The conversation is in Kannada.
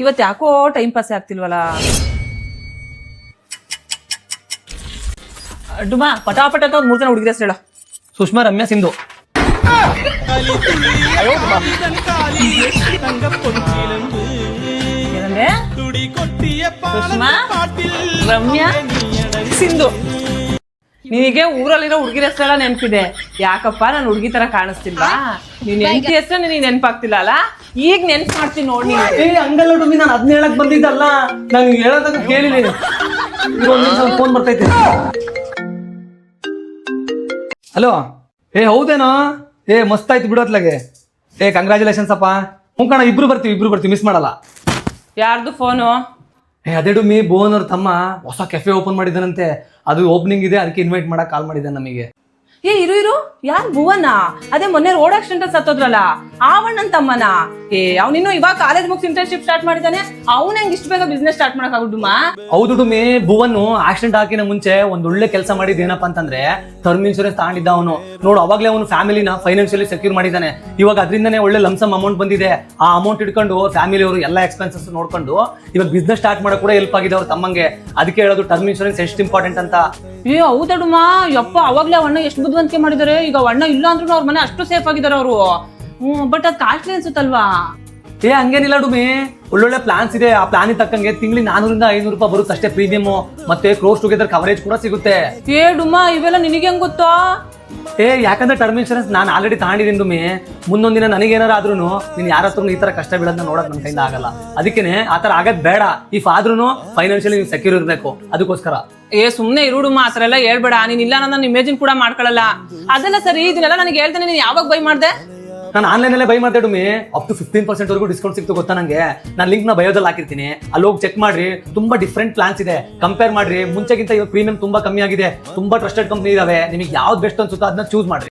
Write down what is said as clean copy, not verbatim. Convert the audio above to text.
ಇವತ್ತು ಯಾಕೋ ಟೈಮ್ ಪಾಸ್ ಆಗ್ತಿಲ್ವಲ್ಲ. ಡುಮಾ ಪಟಾಪಟ ಅಂತ 3 ಜನ ಹುಡುಗಿರ ಹೆಸರು ಹೇಳು. ಸುಷ್ಮಾ, ರಮ್ಯಾ, ಸಿಂಧು. ಏನಂದ್ರೆ? ಸುಷ್ಮಾ, ರಮ್ಯಾ, ಸಿಂಧು. ನಿನಗೆ ಊರಲ್ಲಿರೋ ಹುಡುಗಿರ ಹೆಸರೆಲ್ಲ ನೆನಪಿದೆ. ಯಾಕಪ್ಪ ನಾನು ಹುಡುಗಿ ತರ ಕಾಣಿಸ್ತಿಲ್ವಾ? ನೀನ್ ಹೆಂಡತಿ ಹೆಸರು ನಿನಗೆ ನೆನಪಾಗ್ತಿಲ್ಲ ಅಲ್ಲ? ಈಗ ನೆನ್ಪು ಮಾಡ್ತೀನಿ ನೋಡಿ. ಹಂಗಲ್ಲ ಡುಮ್ಮಿ, ನಾನು ಅದನ್ನ ಹೇಳಕ್ ಬಂದಿದ್ದಲ್ಲ. ನಾನು ಹೇಳೋದಾಗ ಕೇಳಿಲ್ಲ. ಫೋನ್ ಬರ್ತೈತೆ. ಹಲೋ. ಹೌದೇನೋ? ಮಸ್ತ್ ಆಯ್ತು ಬಿಡೋತ್ಲಾಗೆ. ಕಂಗ್ರಾಚುಲೇಷನ್ಸ್ ಅಪ್ಪ. ಕಣ, ಇಬ್ರು ಬರ್ತೀವಿ, ಮಿಸ್ ಮಾಡಲ್ಲ. ಯಾರ್ದು ಫೋನು? ಅದೇ ಡುಮ್ಮಿ, ಭುವನ್ ಅವ್ರ ತಮ್ಮ ಹೊಸ ಕೆಫೆ ಓಪನ್ ಮಾಡಿದಾನಂತೆ. ಅದು ಓಪನಿಂಗ್ ಇದೆ, ಅದಕ್ಕೆ ಇನ್ವೈಟ್ ಮಾಡಕ್ ಕಾಲ್ ಮಾಡಿದ್ದಾನೆ ನಮಗೆ. ಇರು ಯಾರು ಭುವನ? ಅದೇ ಮೊನ್ನೆ ರೋಡ್ ಆಕ್ಸಿಡೆಂಟ್ ಸತ್ತೋದ್ರಲ್ಲ, ಆವಣ್ಣನ್ ತಮ್ಮನ? ಅವ್ನಿನ್ನು ಇವಾಗ ಕಾಲೇಜ್ ಮುಗಿಸಿ ಇಂಟರ್ನ್ಶಿಪ್ ಸ್ಟಾರ್ಟ್ ಮಾಡಿದಾನೆ. ಅವ್ನ ಹೆಂಗ್ ಇಷ್ಟು ಬೇಗ ಬಿಸ್ನೆಸ್ ಸ್ಟಾರ್ಟ್ ಮಾಡಕ್ ಆಗುಡುಮ್ಮ? ಹೌದು ಡುಮ್ಮಿ, ಭುವನ್ ಆಕ್ಸಿಡೆಂಟ್ ಹಾಕಿನ ಮುಂಚೆ ಒಂದ್ ಒಳ್ಳೆ ಕೆಲಸ ಮಾಡಿದ್ ಏನಪ್ಪಾ ಅಂತಂದ್ರೆ ಟರ್ಮ್ ಇನ್ಶೂರೆನ್ಸ್ ತಗೊಂಡಿದ್ದ ಅವನು. ನೋಡು, ಅವಾಗ್ಲೇ ಅವನು ಫ್ಯಾಮಿಲಿನ ಫೈನಾನ್ಷಿಯಲಿ ಸೆಕ್ಯೂರ್ ಮಾಡಿದ್ದಾನೆ. ಇವಾಗ ಅದರಿಂದನೇ ಒಳ್ಳೆ ಲಂಸಮ್ ಅಮೌಂಟ್ ಬಂದಿದೆ. ಆ ಅಮೌಂಟ್ ಇಟ್ಕೊಂಡು ಫ್ಯಾಮಿಲಿ ಅವರು ಎಲ್ಲ ಎಕ್ಸ್ಪೆನ್ಸಸ್ ನೋಡ್ಕೊಂಡು ಇವಾಗ ಬಿಸ್ನೆಸ್ ಸ್ಟಾರ್ಟ್ ಮಾಡಕ್ ಕೂಡ ಹೆಲ್ಪ್ ಆಗಿದೆ ಅವ್ರ ತಮ್ಮಂಗೆ. ಅದಕ್ಕೆ ಹೇಳೋದು ಟರ್ಮ್ ಇನ್ಶೂರೆನ್ಸ್ ಎಷ್ಟು ಇಂಪಾರ್ಟೆಂಟ್ ಅಂತ. ಹೌದಡುಮ್ಮ, ಯಪ್ಪ ಅವಾಗ್ಲೇ ಅಣ್ಣ ಎಷ್ಟು ಬುದ್ಧಿವಂತಿಕೆ ಮಾಡಿದಾರೆ. ಈಗ ಅಣ್ಣ ಇಲ್ಲ ಅಂದ್ರೂ ಅವ್ರ ಮನೆ ಅಷ್ಟು ಸೇಫ್ ಆಗಿದ್ದಾರೆ ಅವರು. ಬಟ್ ಅದ್ ಕಾಸ್ಟ್ಲಿ ಅನ್ಸುತ್ತಲ್ವಾ? ಹಂಗೇನಿಲ್ಲ ಡುಮ್ಮಿ, ಒಳ್ಳೊಳ್ಳೆ ಪ್ಲಾನ್ಸ್ ಇದೆ. ಆ ಪ್ಲಾನ್ ತಕ್ಕಂಗೆ ತಿಂಗಳಿಗೆ 400-500 ರೂಪಾಯಿ ಬರುತ್ತೆ ಅಷ್ಟೇ ಪ್ರೀಮಿಯಮ್. ಮತ್ತೆ ಕ್ಲೋಸ್ ಟುಗೆದರ್ ಕವರೇಜ್ ಕೂಡ ಸಿಗುತ್ತೆ. ಡುಮ್ಮ, ಇವೆಲ್ಲ ನಿನಗೆ ಹೆಂಗ್ ಗೊತ್ತಾ? ಯಾಕಂದ್ರೆ ಟರ್ಮ್ ಇನ್ಶೂರೆನ್ಸ್ ನಾನು ಆಲ್ರೆಡಿ ತಗೊಂಡಿದ್ದೀನಿ ಡುಮ್ಮಿ. ಮುಂದೊಂದ್ ದಿನ ನನಗೇನಾರು ಆದ್ರೂ ನೀನ್ ಯಾರ ಹತ್ರ ಈ ತರ ಕಷ್ಟ ಬೀಳೋದನ್ನ ನೋಡಕ್ ನನ್ನ ಕೈಯಿಂದ ಆಗಲ್ಲ. ಅದಕ್ಕೇನೆ ಆತರ ಆಗದ್ ಬೇಡ. ಇಫ್ ಆದ್ರೂ ಫೈನಾನ್ಷಿಯಲಿ ನೀವು ಸೆಕ್ಯೂರ್ ಇರ್ಬೇಕು. ಅದಕ್ಕೋಸ್ಕರ ಸುಮ್ನೆ ಇರುಡುಮ್ಮ, ಆ ತರ ಎಲ್ಲ ಹೇಳ್ಬೇಡ. ನೀನ್ ಇಲ್ಲ ನನ್ನ ಇಮೇಜಿನ್ ಕೂಡ ಮಾಡ್ಕೊಳಲ್ಲ. ಅದೆಲ್ಲ ಸರಿ, ಇದನ್ನೆಲ್ಲ ನನಗೆ ಹೇಳ್ತೇನೆ. ನೀನ್ ಯಾವಾಗ ಬೈ ಮಾಡ್ದೆ? ನಾನು ಆನ್ಲೈನಲ್ಲೇ ಬೈ ಮಾಡ್ದೆ ಡುಮ್ಮಿ. ಅಪ್ ಟು 15% ವರೆಗೂ ಡಿಸ್ಕೌಂಟ್ ಸಿಕ್ತು ಗೊತ್ತಾ ನಂಗೆ. ನಾನು ಲಿಂಕ್ ನ ಬಯೋದಲ್ಲಿ ಹಾಕಿರ್ತೀನಿ, ಅಲ್ಲಿ ಹೋಗಿ ಚೆಕ್ ಮಾಡ್ರಿ. ತುಂಬಾ ಡಿಫ್ರೆಂಟ್ ಪ್ಲಾನ್ಸ್ ಇದೆ, ಕಂಪೇರ್ ಮಾಡ್ರಿ. ಮುಂಚೆಗಿಂತ ಇವಾಗ ಪ್ರೀಮಿಯಂ ತುಂಬಾ ಕಮ್ಮಿ ಆಗಿದೆ. ತುಂಬಾ ಟ್ರಸ್ಟೆಡ್ ಕಂಪ್ನಿ ಇದಾವೆ. ನಿಮಗೆ ಯಾವ್ದು ಬೆಸ್ಟ್ ಅನ್ಸುತ್ತೋ ಅದನ್ನ ಚೂಸ್ ಮಾಡ್ರಿ.